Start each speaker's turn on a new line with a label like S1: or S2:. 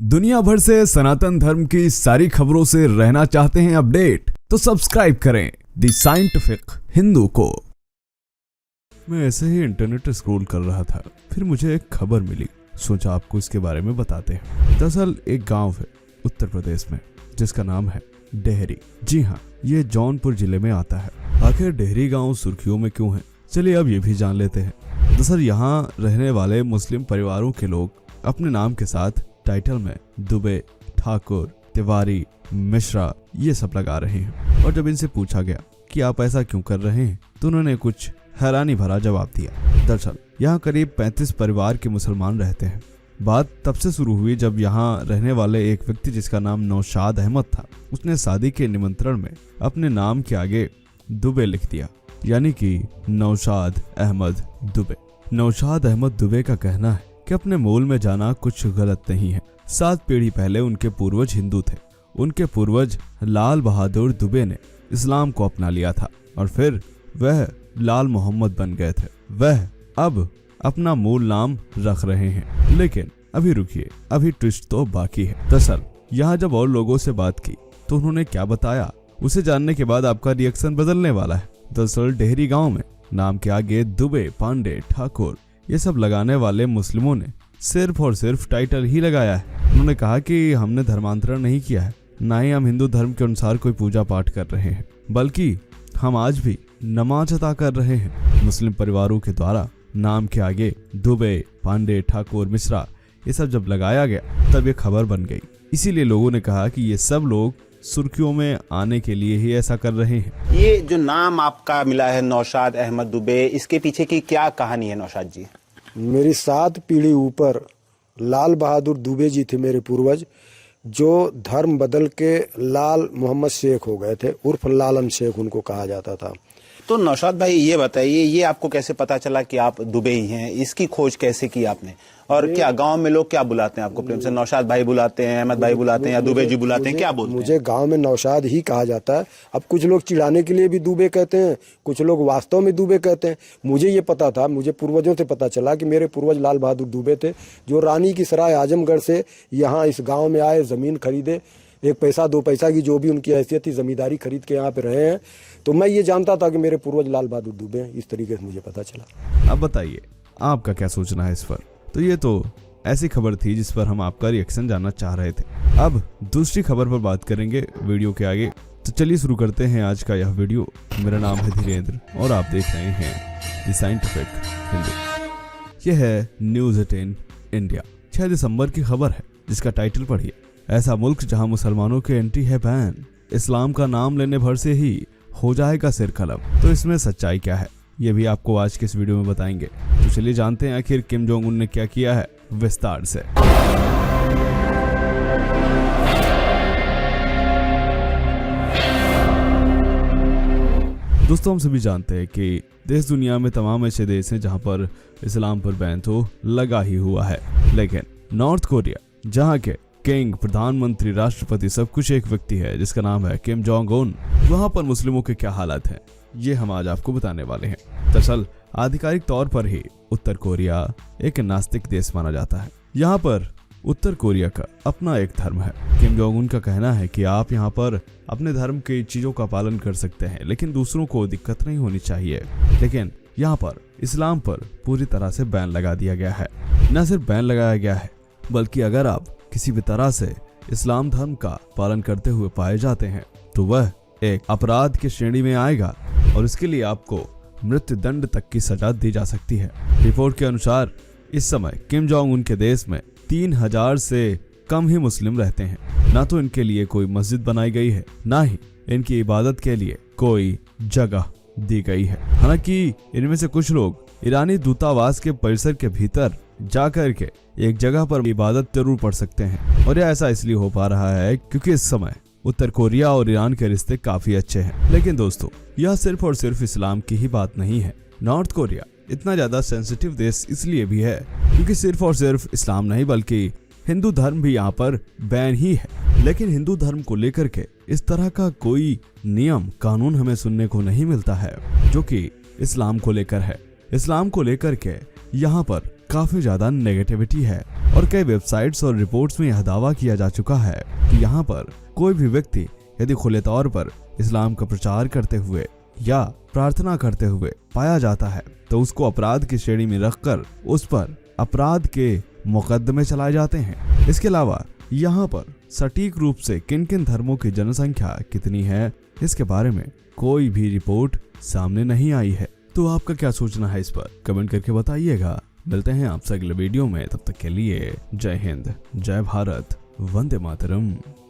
S1: दुनिया भर से सनातन धर्म की सारी खबरों से रहना चाहते हैं अपडेट, तो सब्सक्राइब करें द साइंटिफिक हिंदू को। मैं ऐसे ही इंटरनेट स्क्रॉल कर रहा था, फिर मुझे एक खबर मिली, सोचा आपको इसके बारे में बताते हैं। दरअसल एक गांव है उत्तर प्रदेश में जिसका नाम है डेहरी। जी हाँ, ये जौनपुर जिले में आता है। आखिर डेहरी गांव सुर्खियों में क्यों है, चलिए अब ये भी जान लेते हैं। दरअसल यहाँ रहने वाले मुस्लिम परिवारों के लोग अपने नाम के साथ टाइटल में दुबे, ठाकुर, तिवारी, मिश्रा ये सब लगा रहे हैं। और जब इनसे पूछा गया कि आप ऐसा क्यों कर रहे हैं, तो उन्होंने कुछ हैरानी भरा जवाब दिया। दरअसल यहाँ करीब 35 परिवार के मुसलमान रहते हैं। बात तब से शुरू हुई जब यहाँ रहने वाले एक व्यक्ति जिसका नाम नौशाद अहमद था, उसने शादी के निमंत्रण में अपने नाम के आगे दुबे लिख दिया, यानी कि नौशाद अहमद दुबे। नौशाद अहमद दुबे का कहना है कि अपने मूल में जाना कुछ गलत नहीं है। 7 पीढ़ी पहले उनके पूर्वज हिंदू थे। उनके पूर्वज लाल बहादुर दुबे ने इस्लाम को अपना लिया था और फिर वह लाल मोहम्मद बन गए थे। वह अब अपना मूल नाम रख रहे हैं। लेकिन अभी रुकिए, अभी ट्विस्ट तो बाकी है। दरअसल यहाँ जब और लोगों से बात की तो उन्होंने क्या बताया, उसे जानने के बाद आपका रिएक्शन बदलने वाला है। दरअसल डेहरी गाँव में नाम के आगे दुबे, पांडे, ठाकुर ये सब लगाने वाले मुस्लिमों ने सिर्फ और सिर्फ टाइटल ही लगाया है। उन्होंने कहा कि हमने धर्मांतरण नहीं किया है, ना ही हम हिंदू धर्म के अनुसार कोई पूजा पाठ कर रहे हैं, बल्कि हम आज भी नमाज अदा कर रहे हैं। मुस्लिम परिवारों के द्वारा नाम के आगे दुबे, पांडे, ठाकुर, मिश्रा ये सब जब लगाया गया तब ये खबर बन गई। इसीलिए लोगों ने कहा कि ये सब लोग सुर्खियों में आने के लिए ही ऐसा कर रहे हैं।
S2: ये जो नाम आपका मिला है नौशाद अहमद दुबे, इसके पीछे की क्या कहानी है नौशाद जी?
S3: मेरी 7 पीढ़ी ऊपर लाल बहादुर दुबे जी थे मेरे पूर्वज, जो धर्म बदल के लाल मोहम्मद शेख हो गए थे, उर्फ लालन शेख उनको कहा जाता था।
S2: तो नौशाद भाई ये बताइए, ये आपको कैसे पता चला कि आप दुबे ही हैं? इसकी खोज कैसे की आपने? और क्या गांव में लोग क्या बुलाते हैं आपको प्रेम से? नौशाद भाई बुलाते हैं, अहमद भाई बुलाते हैं, या दुबे जी बुलाते हैं, क्या बोलते हैं?
S3: मुझे गांव में नौशाद ही कहा जाता है। अब कुछ लोग चिढ़ाने के लिए भी दुबे कहते हैं, कुछ लोग वास्तव में दुबे कहते हैं। मुझे ये पता था, मुझे पूर्वजों से पता चला कि मेरे पूर्वज लाल बहादुर दुबे थे, जो रानी की सराय आजमगढ़ से यहाँ इस गाँव में आए, जमीन खरीदे, 1 पैसा 2 पैसा की जो भी उनकी हैसियत थी, जमींदारी खरीद के यहाँ पे रहे हैं। तो मैं ये जानता था कि मेरे पूर्वज लाल बहादुर दुबे हैं। इस तरीके से मुझे पता चला।
S1: अब बताइए आपका क्या सोचना है इस पर। तो ये तो ऐसी खबर थी जिस पर हम आपका रिएक्शन जानना चाह रहे थे। अब दूसरी खबर पर बात करेंगे वीडियो के आगे, तो चलिए शुरू करते हैं आज का यह वीडियो। मेरा नाम है धीरेन्द्र और आप देख रहे हैं द साइंटिफिक हिंदू। यह है न्यूज़ 18 इंडिया। 6 दिसंबर की खबर है जिसका टाइटल पढ़िए, ऐसा मुल्क जहां मुसलमानों के एंट्री है बैन, इस्लाम का नाम लेने भर से ही हो जाएगा सिर कलम। तो इसमें सच्चाई क्या है, ये भी आपको आज के इस वीडियो में बताएंगे। तो चलिए जानते हैं आखिर किम जोंग उन ने क्या किया है विस्तार से। दोस्तों, हम सभी जानते हैं कि देश दुनिया में तमाम ऐसे देश हैं जहां पर इस्लाम पर बैन तो लगा ही हुआ है, लेकिन नॉर्थ कोरिया जहां के किंग, प्रधानमंत्री, राष्ट्रपति सब कुछ एक व्यक्ति है जिसका नाम है किम जोंग उन, वहां पर मुस्लिमों के क्या हालात हैं ये हम आज आपको बताने वाले हैं। दरअसल आधिकारिक तौर पर ही उत्तर कोरिया एक नास्तिक देश माना जाता है। यहाँ पर उत्तर कोरिया का अपना एक धर्म है। किम जोंग उन का कहना है कि आप यहाँ पर अपने धर्म की चीजों का पालन कर सकते हैं, लेकिन दूसरों को दिक्कत नहीं होनी चाहिए। लेकिन यहाँ पर इस्लाम पर पूरी तरह से बैन लगा दिया गया है। न सिर्फ बैन लगाया गया है, बल्कि अगर आप किसी भी तरह से इस्लाम धर्म का पालन करते हुए पाए जाते हैं तो वह एक अपराध की श्रेणी में आएगा और इसके लिए आपको मृत्यु दंड तक की सजा दी जा सकती है। रिपोर्ट के अनुसार इस समय किम जोंग उन के देश में 3000 से कम ही मुस्लिम रहते हैं। ना तो इनके लिए कोई मस्जिद बनाई गई है, ना ही इनकी इबादत के लिए कोई जगह दी गई है। हालांकि इनमें से कुछ लोग ईरानी दूतावास के परिसर के भीतर जाकर के एक जगह पर इबादत जरूर पढ़ सकते हैं, और यह ऐसा इसलिए हो पा रहा है क्योंकि इस समय उत्तर कोरिया और ईरान के रिश्ते काफी अच्छे हैं। लेकिन दोस्तों, यह सिर्फ और सिर्फ इस्लाम की ही बात नहीं है। नॉर्थ कोरिया इतना ज्यादा सेंसिटिव देश इसलिए भी है क्योंकि सिर्फ और सिर्फ इस्लाम नहीं बल्कि हिंदू धर्म भी यहाँ पर बैन ही है। लेकिन हिंदू धर्म को लेकर के इस तरह का कोई नियम कानून हमें सुनने को नहीं मिलता है जो कि इस्लाम को लेकर है। इस्लाम को लेकर के यहाँ पर काफी ज्यादा नेगेटिविटी है और कई वेबसाइट्स और रिपोर्ट्स में यह दावा किया जा चुका है कि यहाँ पर कोई भी व्यक्ति यदि खुले तौर पर इस्लाम का प्रचार करते हुए या प्रार्थना करते हुए पाया जाता है तो उसको अपराध की श्रेणी में रखकर उस पर अपराध के मुकदमे चलाए जाते हैं। इसके अलावा यहाँ पर सटीक रूप से किन किन धर्मों की जनसंख्या कितनी है इसके बारे में कोई भी रिपोर्ट सामने नहीं आई है। तो आपका क्या सोचना है इस पर कमेंट करके बताइएगा। मिलते हैं आपसे अगले वीडियो में, तब तक के लिए जय हिंद, जय भारत, वंदे मातरम।